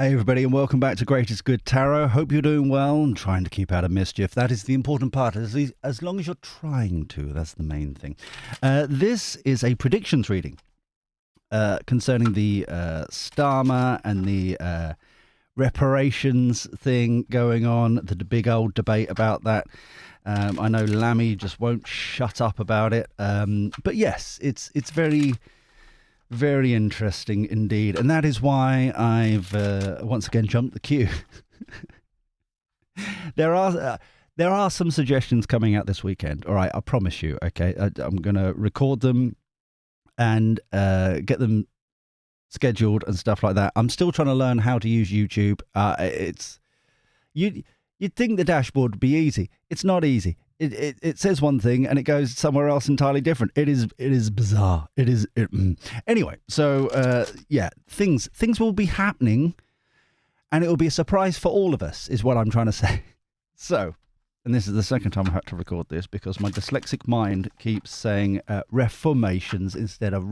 Hey everybody, and welcome back to Greatest Good Tarot. Hope you're doing well and trying to keep out of mischief. That is the important part. As long as you're trying to, that's the main thing. This is a predictions reading concerning the Starmer and the reparations thing going on, the big old debate about that. I know Lammy just won't shut up about it. But yes, it's very... very interesting indeed, and that is why I've once again jumped the queue. There are some suggestions coming out this weekend. All right, I promise you. Okay, I'm going to record them and get them scheduled and stuff like that. I'm still trying to learn how to use YouTube. You'd think the dashboard would be easy. It's not easy. It says one thing and it goes somewhere else entirely different. It is bizarre. Anyway, so yeah, things will be happening, and it will be a surprise for all of us, is what I'm trying to say. So, and this is the second time I had to record this because my dyslexic mind keeps saying reformations instead of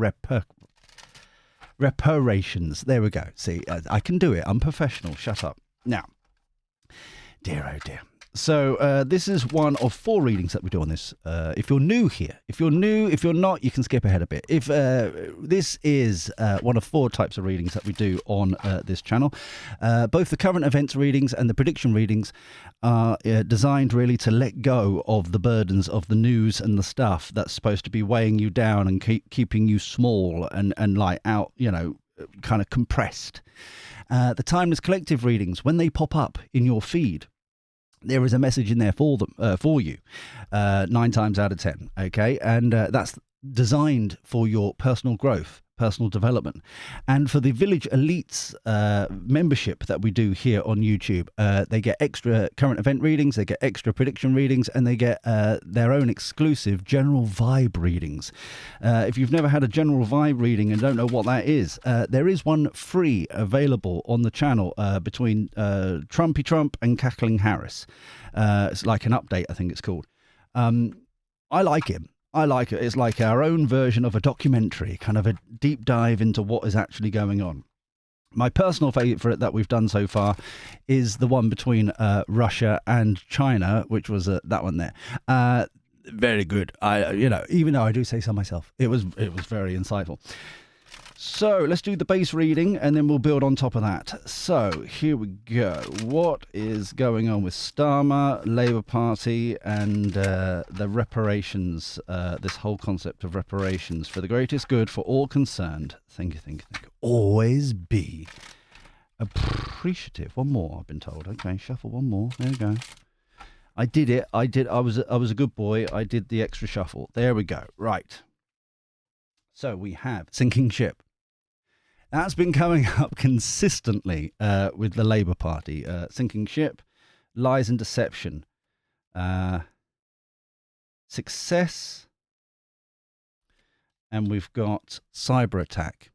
reparations. There we go. See, I can do it. I'm professional. Shut up. Now, dear oh dear. So this is one of 4 readings that we do on this. If you're new here, if you're not, you can skip ahead a bit. If this is one of 4 types of readings that we do on this channel. Both the current events readings and the prediction readings are designed really to let go of the burdens of the news and the stuff that's supposed to be weighing you down and keeping you small and like out, kind of compressed. The timeless collective readings, when they pop up in your feed, there is a message in there for them, for you, 9 times out of 10. Okay, and that's designed for your personal growth, personal development, and for the Village Elites membership that we do here on YouTube. They get extra current event readings, they get extra prediction readings, and they get their own exclusive general vibe readings. If you've never had a general vibe reading and don't know what that is, there is one free available on the channel between Trumpy Trump and Cackling Harris. It's like an update, I think it's called. I like him. I like it. It's like our own version of a documentary, kind of a deep dive into what is actually going on. My personal favourite that we've done so far is the one between Russia and China, which was that one there. Very good. Even though I do say so myself, it was very insightful. So let's do the base reading and then we'll build on top of that. So here we go. What is going on with Starmer, Labour Party, and the reparations, this whole concept of reparations for the greatest good for all concerned. Think. Always be appreciative. One more, I've been told. Okay, shuffle one more. There we go. I did it. I was a good boy. I did the extra shuffle. There we go. Right. So we have sinking ship. That's been coming up consistently with the Labour Party. Sinking ship, lies and deception, success, and we've got cyber attack.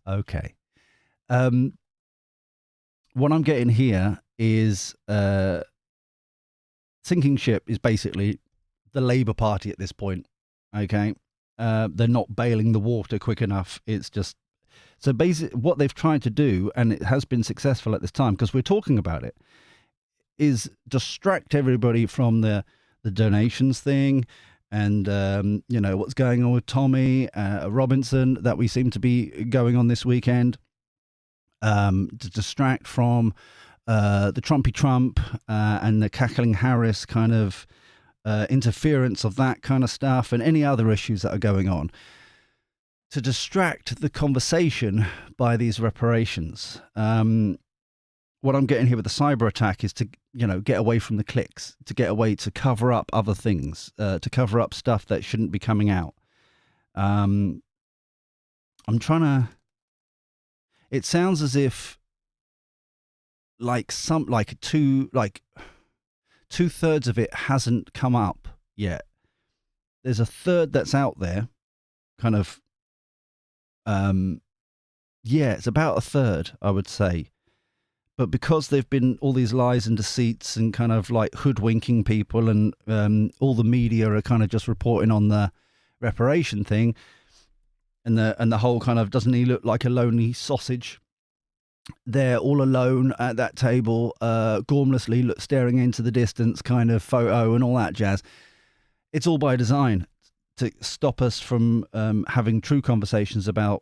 Okay. What I'm getting here is sinking ship is basically the Labour Party at this point. Okay, they're not bailing the water quick enough. It's just so basically what they've tried to do, and it has been successful at this time because we're talking about it, is distract everybody from the donations thing and what's going on with Tommy Robinson that we seem to be going on this weekend, to distract from the Trumpy Trump and the Cackling Harris kind of interference of that kind of stuff and any other issues that are going on, to distract the conversation by these reparations. What I'm getting here with the cyber attack is to, get away from the clicks, to get away, to cover up other things, to cover up stuff that shouldn't be coming out. I'm trying to... It sounds as if two-thirds of it hasn't come up yet. There's a third that's out there, kind of. It's about a third, I would say. but because there've been all these lies and deceits and kind of like hoodwinking people, and all the media are kind of just reporting on the reparation thing, and the whole kind of, doesn't he look like a lonely sausage? They're all alone at that table, gormlessly staring into the distance, kind of photo and all that jazz. It's all by design to stop us from having true conversations about,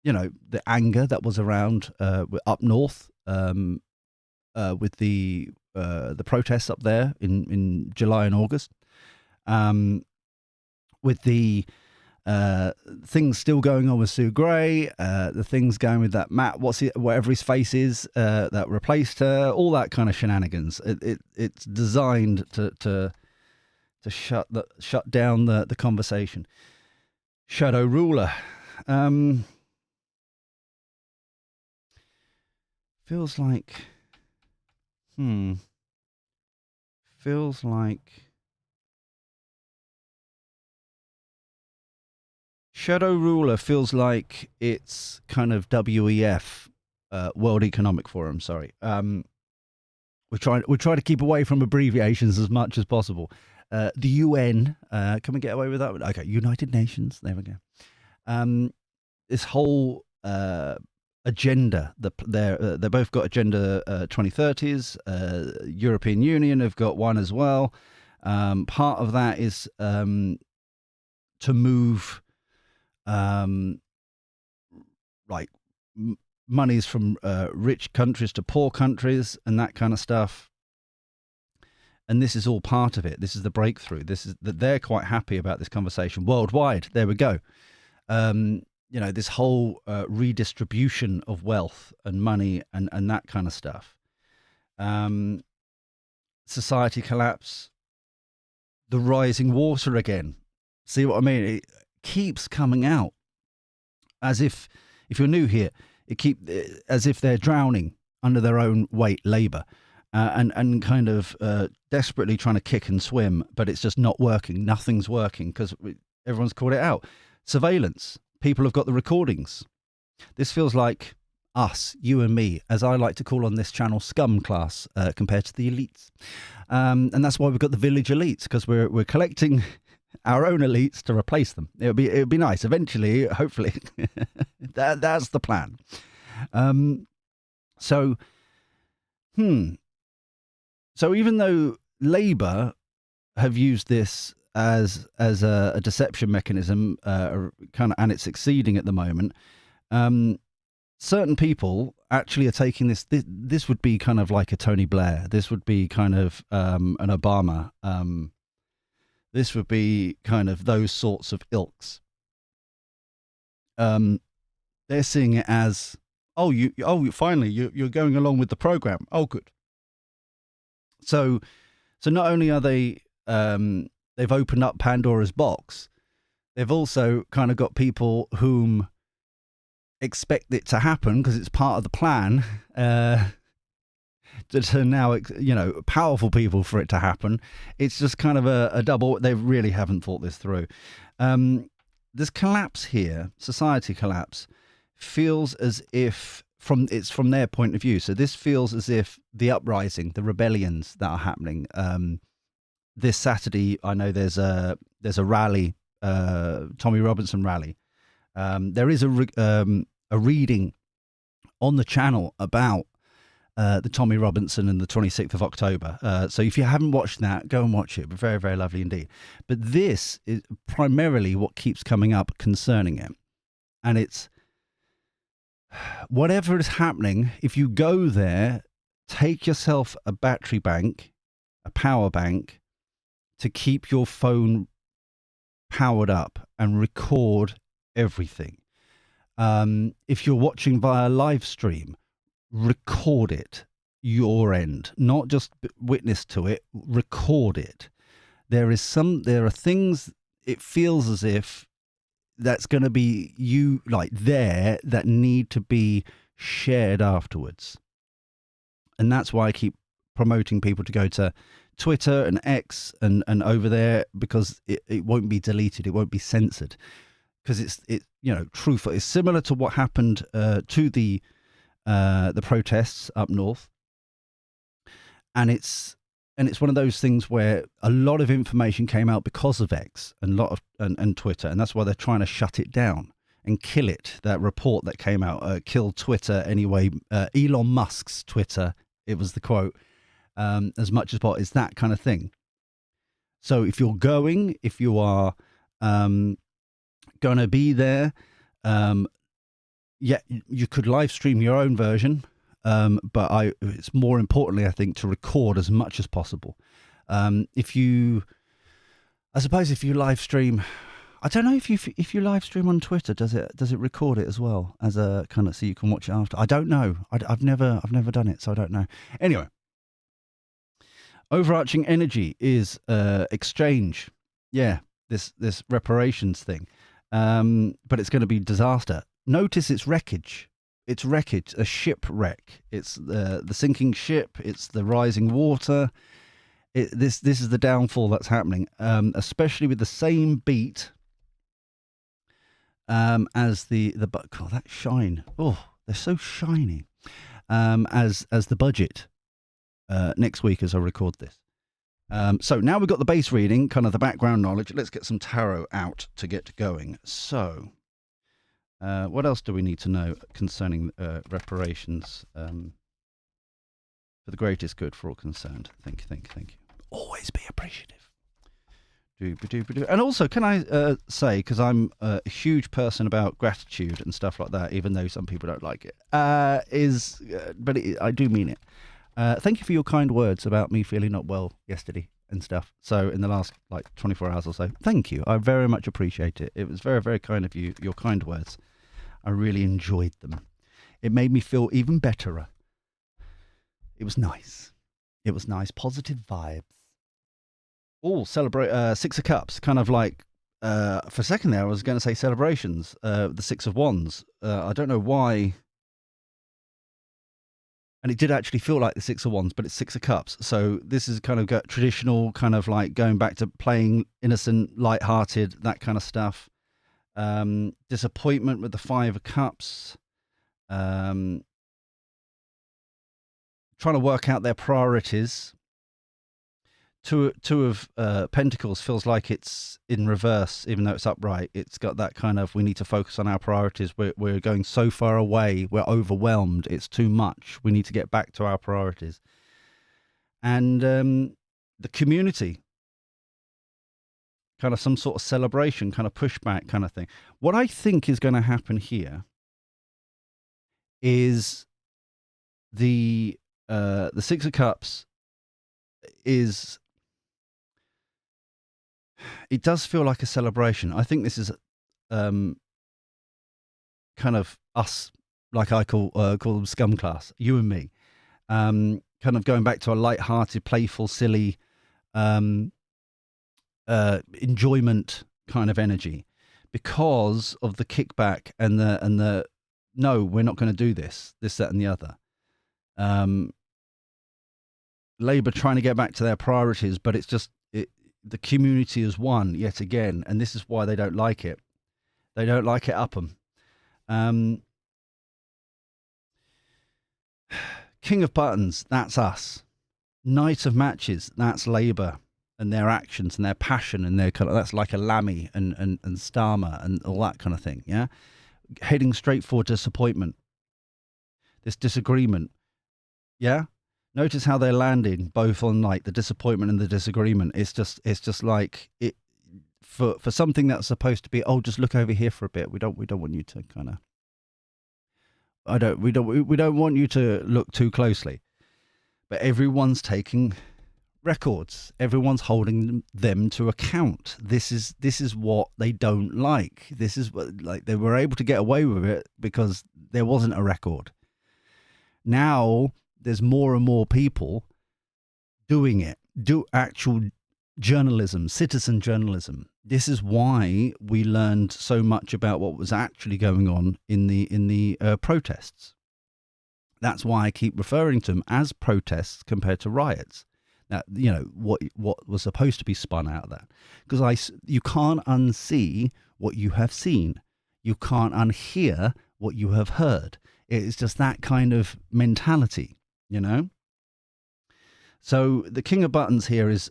the anger that was around up north, with the protests up there in July and August, with the things still going on with Sue Gray, the things going with that Matt, whatever his face is, that replaced her, all that kind of shenanigans. It's designed to shut down the conversation. Shadow ruler. Feels like Shadow Ruler feels like it's kind of WEF, World Economic Forum. Sorry, we try to keep away from abbreviations as much as possible. The UN, can we get away with that? Okay, United Nations. There we go. This whole agenda. They both got agenda 2030s. European Union have got one as well. Part of that is to move monies from rich countries to poor countries and that kind of stuff. And this is all part of it. This is the breakthrough. This is that they're quite happy about this conversation worldwide. There we go. This whole redistribution of wealth and money and that kind of stuff. Society collapse, the rising water again. See what I mean? It keeps coming out as if you're new here, as if they're drowning under their own weight, labour, and kind of desperately trying to kick and swim, but it's just not working. Nothing's working because everyone's called it out. Surveillance. People have got the recordings. This feels like us, you and me, as I like to call on this channel, scum class, compared to the elites. And that's why we've got the village elites, because we're collecting our own elites to replace them. It would be nice eventually, hopefully. That's the plan. So even though Labour have used this as a deception mechanism, and it's succeeding at the moment, certain people actually are taking this. This would be kind of like a Tony Blair. This would be kind of an Obama. This would be kind of those sorts of ilks. They're seeing it as, finally you're going along with the program. Oh, good. So not only are they've opened up Pandora's box, they've also kind of got people whom expect it to happen because it's part of the plan, to now, powerful people for it to happen. It's just kind of a double. They really haven't thought this through. This collapse here, society collapse, feels as if it's from their point of view. So this feels as if the uprising, the rebellions that are happening. This Saturday, I know there's a rally, Tommy Robinson rally. There is a reading on the channel about the Tommy Robinson and the 26th of October. So if you haven't watched that, go and watch it. But very, very lovely indeed. But this is primarily what keeps coming up concerning it. And it's whatever is happening, if you go there, take yourself a battery bank, a power bank, to keep your phone powered up and record everything. If you're watching via live stream, record it your end, not just witness to it, record it. There are things, it feels as if that's going to be there that need to be shared afterwards. And that's why I keep promoting people to go to Twitter and X and over there, because it won't be deleted, it won't be censored, because it's truthful. It's similar to what happened to the the protests up north, and it's one of those things where a lot of information came out because of X and and Twitter, and that's why they're trying to shut it down and kill it. That report that came out killed Twitter anyway. Elon Musk's Twitter, it was the quote, as much as what is that kind of thing. So if you are going to be there, you could live stream your own version, but it's more importantly, I think, to record as much as possible. If you live stream, I don't know if you live stream on Twitter, does it record it as well as a kind of so you can watch it after? I don't know. I've never done it, so I don't know. Anyway, overarching energy is exchange. Yeah, this reparations thing, but it's going to be disaster. Notice it's wreckage. It's wreckage, a shipwreck. It's the sinking ship. It's the rising water. This is the downfall that's happening, especially with the same beat as the oh, that shine. Oh, they're so shiny. As the budget next week as I record this. So now we've got the base reading, kind of the background knowledge. Let's get some tarot out to get going. So. What else do we need to know concerning reparations for the greatest good for all concerned? Thank you. Always be appreciative. And also, can I say, because I'm a huge person about gratitude and stuff like that, even though some people don't like it, I do mean it. Thank you for your kind words about me feeling not well yesterday and stuff. So in the last 24 hours or so, thank you. I very much appreciate it. It was very, very kind of you, your kind words. I really enjoyed them. It made me feel even betterer. It was nice. Positive vibes. Oh, celebrate Six of Cups. Kind of like, for a second there, I was going to say celebrations. The Six of Wands. I don't know why. And it did actually feel like the Six of Wands, but it's Six of Cups. So this is kind of traditional, kind of like going back to playing innocent, light-hearted, that kind of stuff. Disappointment with the Five of Cups. Trying to work out their priorities. Two of Pentacles feels like it's in reverse, even though it's upright. It's got that kind of, we need to focus on our priorities. We're going so far away. We're overwhelmed. It's too much. We need to get back to our priorities. And the community. Kind of some sort of celebration, kind of pushback kind of thing. What I think is going to happen here is the Six of Cups is, it does feel like a celebration. I think this is kind of us, like I call them scum class, you and me, kind of going back to a light-hearted, playful, silly enjoyment kind of energy, because of the kickback and the no, we're not going to do this, that, and the other. Labour trying to get back to their priorities, but it's just the community is one yet again, and this is why they don't like it. They don't like it up 'em. King of Buttons, that's us. Knight of Matches, that's Labour and their actions and their passion and their kind of, that's like a Lammy and Starmer and all that kind of thing. Yeah, heading straight for disappointment. This disagreement. Yeah. Notice how they're landing both on like the disappointment and the disagreement. It's just like it for something that's supposed to be, oh, just look over here for a bit. We don't want you to kind of, we don't want you to look too closely. But everyone's taking records. Everyone's holding them to account. This is what they don't like. This is what, like, they were able to get away with it because there wasn't a record. Now there's more and more people doing it, do actual journalism, citizen journalism. This is why we learned so much about what was actually going on in the protests. That's why I keep referring to them as protests compared to riots. Now, you know, what was supposed to be spun out of that. Because you can't unsee what you have seen. You can't unhear what you have heard. It's just that kind of mentality, you know? So the King of Buttons here is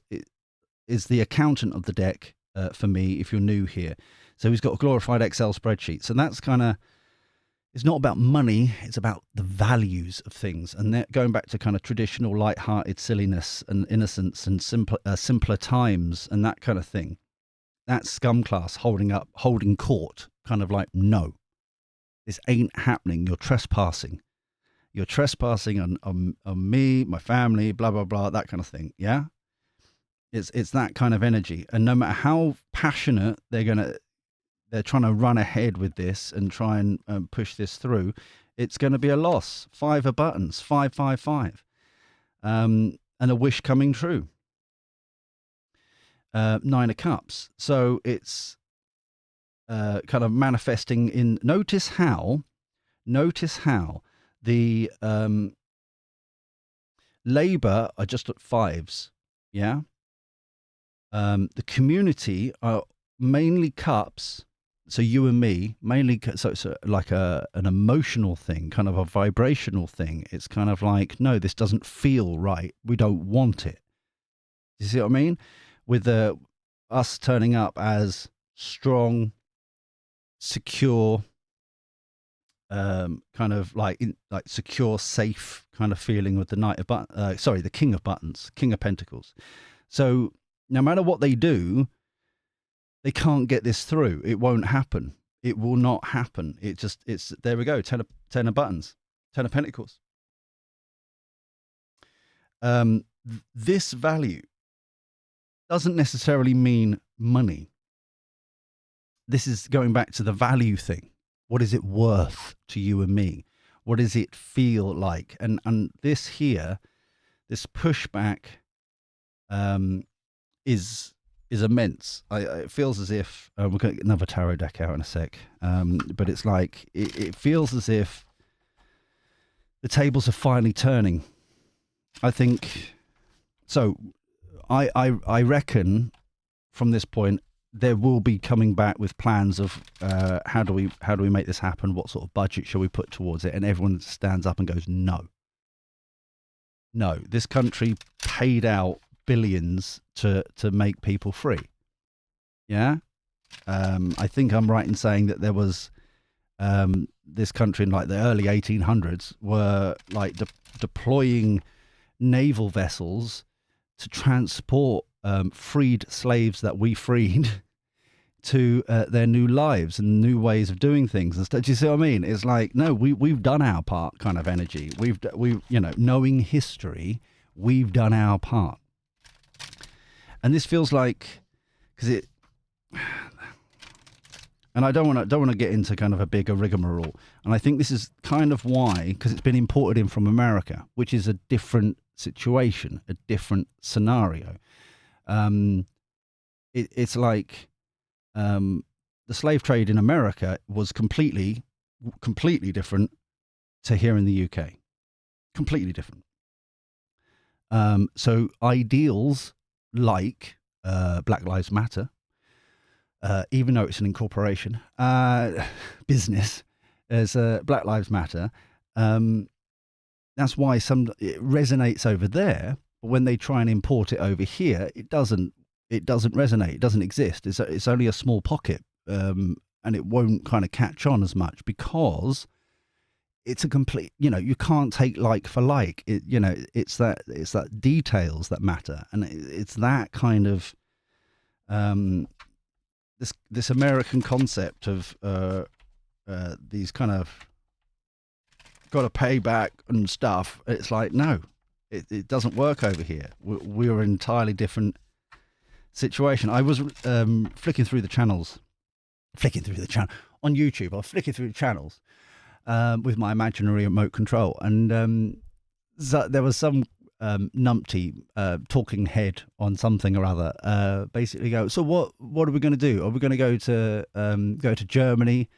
the accountant of the deck for me, if you're new here. So he's got a glorified Excel spreadsheet. So that's kind of, it's not about money, it's about the values of things. And that, going back to kind of traditional light-hearted silliness and innocence and simpler times and that kind of thing. That's scum class holding court, kind of like, no, this ain't happening. You're trespassing. You're trespassing on me, my family, blah, blah, blah, that kind of thing. Yeah. It's that kind of energy. And no matter how passionate they're trying to run ahead with this and try and push this through, it's going to be a loss. 5 of buttons, 5, 5, 5. And a wish coming true. 9 of cups. So it's kind of manifesting in, notice how the Labour are just at 5s. Yeah. The community are mainly cups. So you and me, mainly, so it's like an emotional thing, kind of a vibrational thing. It's kind of like, no, this doesn't feel right. We don't want it. You see what I mean? With us turning up as strong, secure, kind of like secure, safe kind of feeling with the the King of Buttons, King of Pentacles. So no matter what they do, they can't get this through. It won't happen. It will not happen. It's there we go. 10 of buttons, 10 of Pentacles. This value doesn't necessarily mean money. This is going back to the value thing. What is it worth to you and me? What does it feel like? And this here, this pushback, is immense. It feels as if we're going to get another tarot deck out in a sec. But it's like it feels as if the tables are finally turning. I think so. I reckon from this point there will be coming back with plans of how do we make this happen? What sort of budget shall we put towards it? And everyone stands up and goes, no. This country paid out billions to make people free. Yeah. I think I'm right in saying that there was this country in like the early 1800s were like deploying naval vessels to transport freed slaves that we freed to their new lives and new ways of doing things and stuff. Do you see what I mean? It's like, no, we've done our part kind of energy. We've knowing history, we've done our part. And this feels like, and I don't want to get into kind of a bigger rigmarole. And I think this is kind of why, because it's been imported in from America, which is a different situation, a different scenario. It's like the slave trade in America was completely different to here in the UK. Completely different. So ideals like Black Lives Matter, even though it's an incorporation business, as Black Lives Matter, that's why it resonates over there. But when they try and import it over here, it doesn't resonate. It doesn't exist. It's only a small pocket, and it won't kind of catch on as much because it's a complete. You can't take like for like. It's that details that matter, and it's that kind of this American concept of these kind of got to pay back and stuff. It's like, no, it doesn't work over here. We're an entirely different situation. I was flicking through the channels on YouTube. I was flicking through the channels with my imaginary remote control, and so there was some numpty talking head on something or other. Basically, so what are we going to do? Are we going to go to Germany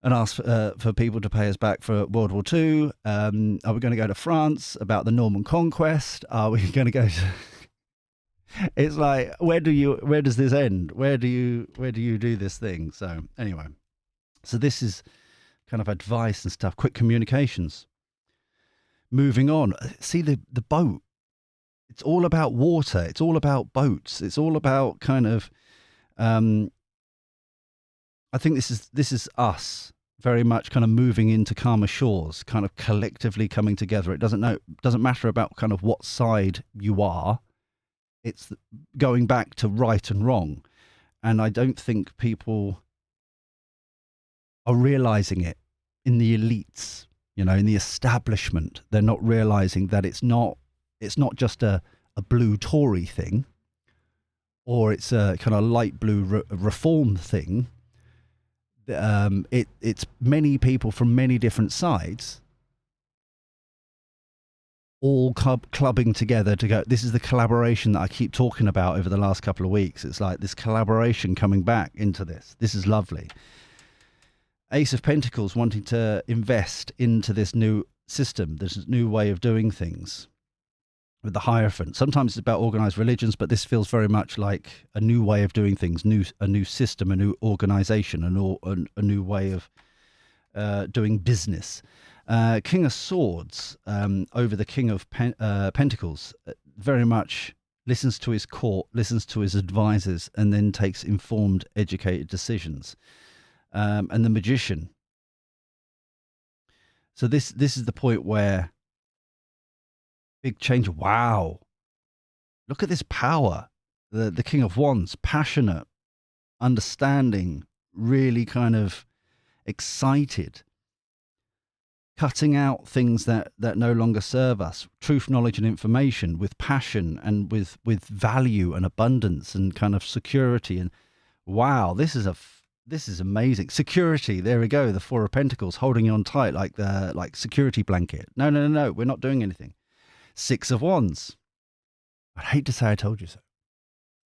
and ask for people to pay us back for World War II? Are we going to go to France about the Norman Conquest? Are we going to go to... It's like, where does this end? Where do you do this thing? So anyway, so this is kind of advice and stuff, quick communications. Moving on, see the boat. It's all about water. It's all about boats. It's all about kind of. I think this is us very much kind of moving into calmer shores, kind of collectively coming together. It doesn't matter about kind of what side you are. It's going back to right and wrong, and I don't think people are realizing it in the elites. You know, in the establishment, they're not realizing that it's not just a blue Tory thing, or it's a kind of light blue reform thing. It's many people from many different sides all clubbing together to go. This is the collaboration that I keep talking about over the last couple of weeks. It's like this collaboration coming back into this. This is lovely. Ace of Pentacles wanting to invest into this new system, this new way of doing things with the Hierophant. Sometimes it's about organized religions, but this feels very much like a new way of doing things, a new system, a new organization, a new way of doing business. King of Swords over the King of Pentacles, very much listens to his court, listens to his advisors, and then takes informed, educated decisions. And the Magician. So this is the point where big change. Wow. Look at this power. The King of Wands, passionate, understanding, really kind of excited, cutting out things that no longer serve us, truth, knowledge, and information with passion and with value and abundance and kind of security. And wow, this is amazing. Security. There we go. The Four of Pentacles holding you on tight like security blanket. No. We're not doing anything. Six of Wands. I'd hate to say I told you so.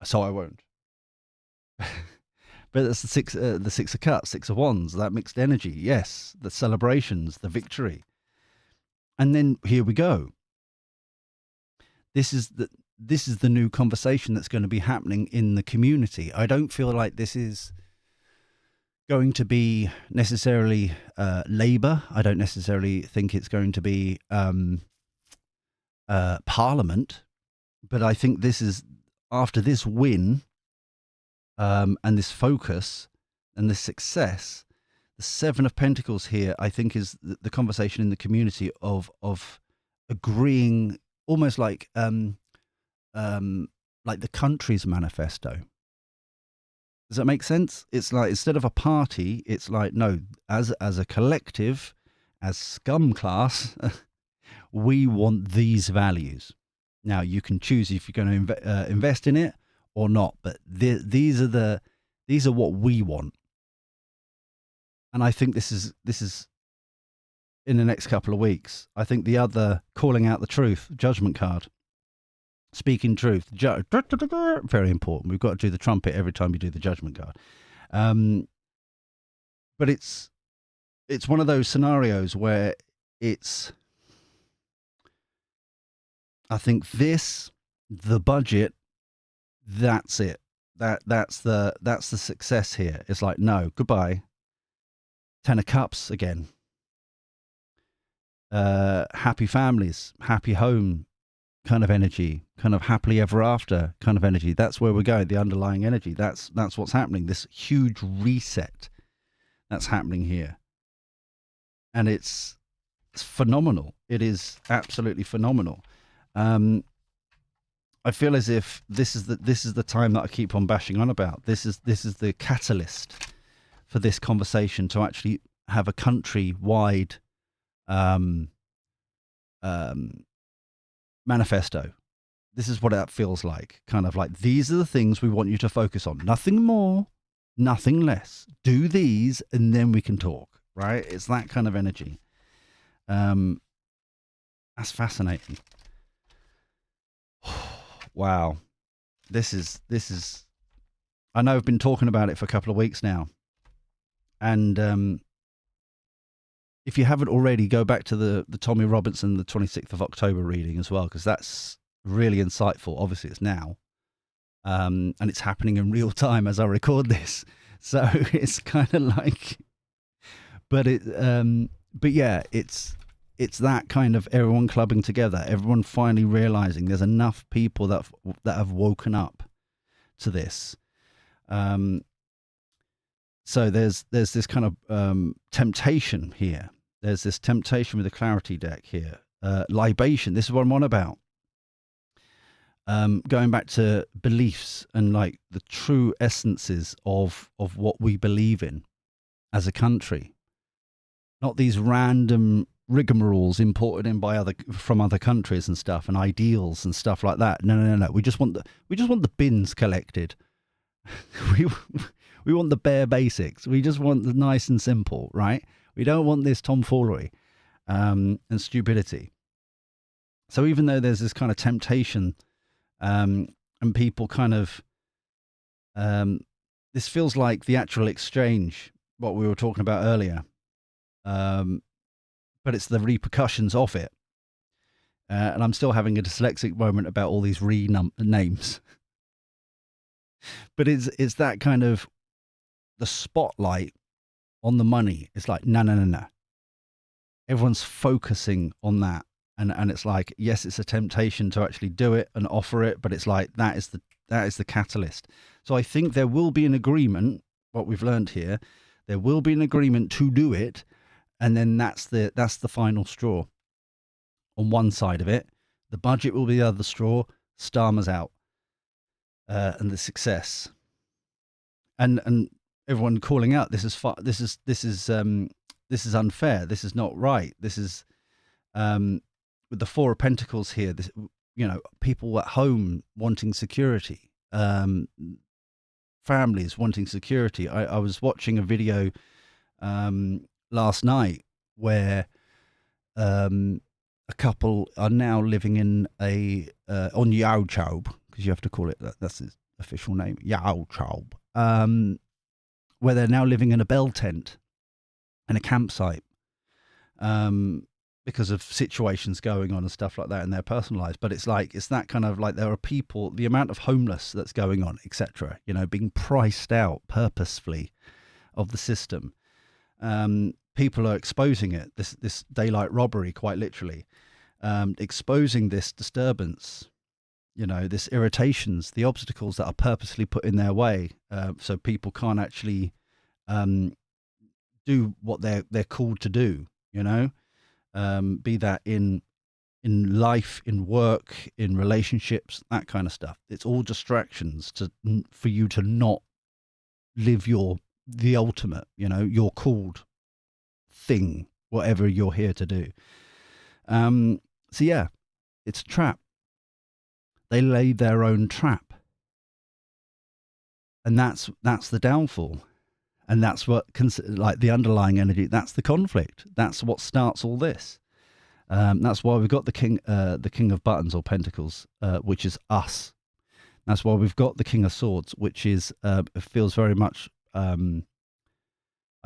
So I won't. But that's the Six of Cups, Six of Wands, that mixed energy. Yes. The celebrations, the victory. And then here we go. This is the new conversation that's going to be happening in the community. I don't feel like this is going to be necessarily Labour. I don't necessarily think it's going to be Parliament, but I think this is, after this win and this focus and this success, the Seven of Pentacles here, I think, is the conversation in the community of agreeing, almost like the country's manifesto. Does that make sense? It's like, instead of a party, it's like, no, as a collective, as scum class, we want these values. Now, you can choose if you're going to invest in it or not, but these are what we want. And I think this is in the next couple of weeks. I think the other, calling out the truth, judgment card. Speaking truth, very important. We've got to do the trumpet every time you do the judgment card. But it's one of those scenarios where I think the budget, that's it. That's the success here. It's like, no, goodbye. Ten of Cups again. Happy families, happy home kind of energy, kind of happily ever after kind of energy. That's where we're going, the underlying energy. That's what's happening, this huge reset that's happening here. And it's phenomenal. It is absolutely phenomenal. I feel as if this is the time that I keep on bashing on about. This is the catalyst for this conversation to actually have a country-wide manifesto. This is what that feels like. Kind of like, these are the things we want you to focus on. Nothing more, nothing less. Do these and then we can talk, right? It's that kind of energy. That's fascinating. Wow. This is I know I've been talking about it for a couple of weeks now. And if you haven't already, go back to the Tommy Robinson, the 26th of October reading as well, because that's really insightful. Obviously, it's now. And it's happening in real time as I record this. So it's kind of like But yeah, it's that kind of everyone clubbing together, everyone finally realizing there's enough people that have woken up to this. So there's this kind of temptation here. There's this temptation with the clarity deck here. Libation. This is what I'm on about. Going back to beliefs and like the true essences of what we believe in as a country, not these random rigmaroles imported in by from other countries and stuff, and ideals and stuff like that. No. We just want the bins collected. We want the bare basics. We just want the nice and simple, right? We don't want this tomfoolery and stupidity. So even though there's this kind of temptation, and people kind of, this feels like the actual exchange, what we were talking about earlier, but it's the repercussions of it. And I'm still having a dyslexic moment about all these names. But it's that kind of, the spotlight on the money. It's like, no. Everyone's focusing on that. And it's like, yes, it's a temptation to actually do it and offer it, but it's like, that is the catalyst. So I think there will be an agreement, what we've learned here, there will be an agreement to do it. And then that's the final straw. On one side of it, the budget will be the other straw. Starmer's out, and the success, and everyone calling out, this is unfair. This is not right. This is with the Four of Pentacles here. This, people at home wanting security, families wanting security. I was watching a video last night where a couple are now living in on Yaochaub, because you have to call it that. That's its official name, Yaochaub, where they're now living in a bell tent in a campsite because of situations going on and stuff like that in their personal lives. But it's that kind of like, there are people, the amount of homeless that's going on, etc., being priced out purposefully of the system. People are exposing it, this daylight robbery, quite literally, exposing this disturbance, this irritations, the obstacles that are purposely put in their way, so people can't actually do what they're called to do, be that in life, in work, in relationships, that kind of stuff. It's all distractions for you to not live the ultimate, your called thing, whatever you're here to do. So yeah, it's a trap. They lay their own trap, and that's the downfall, and that's what like the underlying energy. That's the conflict. That's what starts all this. That's why we've got the king of buttons or pentacles, which is us. That's why we've got the King of Swords, which is feels very much. I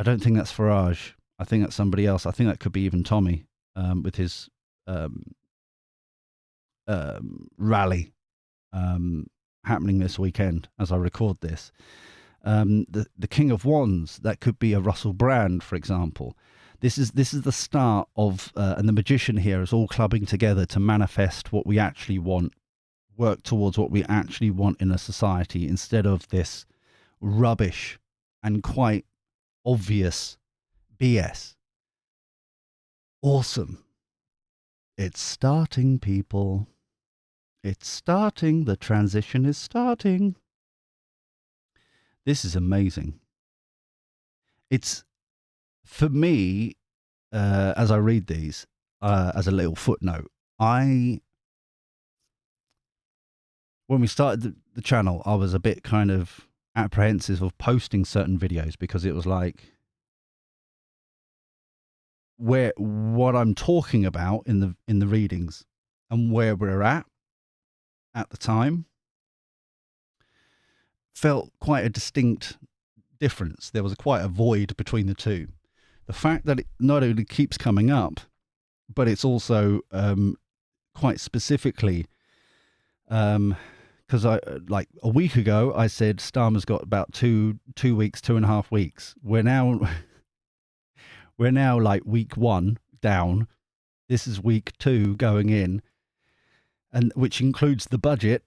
don't think that's Farage. I think that's somebody else. I think that could be even Tommy with his rally happening this weekend as I record this. The King of Wands, that could be a Russell Brand, for example. This is the start of, and the Magician here is all clubbing together to manifest what we actually want, work towards what we actually want in a society, instead of this rubbish and quite obvious BS. Awesome. It's starting, people. It's starting. The transition is starting. This is amazing. It's, for me, as I read these, as a little footnote, when we started the channel, I was a bit kind of apprehensive of posting certain videos, because it was like, what I'm talking about in the readings and where we're at the time felt quite a distinct difference. There was quite a void between the two. The fact that it not only keeps coming up, but it's also quite specifically, because like a week ago I said Starmer's got about 2 weeks, 2.5 weeks. We're now We're now like week 1 down. This is week 2 going in, and which includes the budget.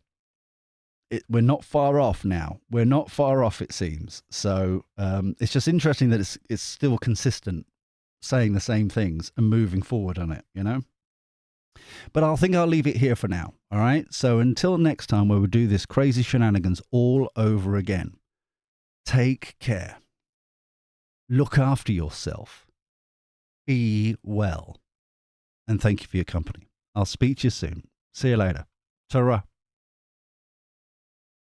We're not far off now. We're not far off, it seems. So it's just interesting that it's still consistent, saying the same things and moving forward on it, you know? But I think I'll leave it here for now, all right? So until next time where we do this crazy shenanigans all over again, take care. Look after yourself. Be well. And thank you for your company. I'll speak to you soon. See you later. Ta-ra.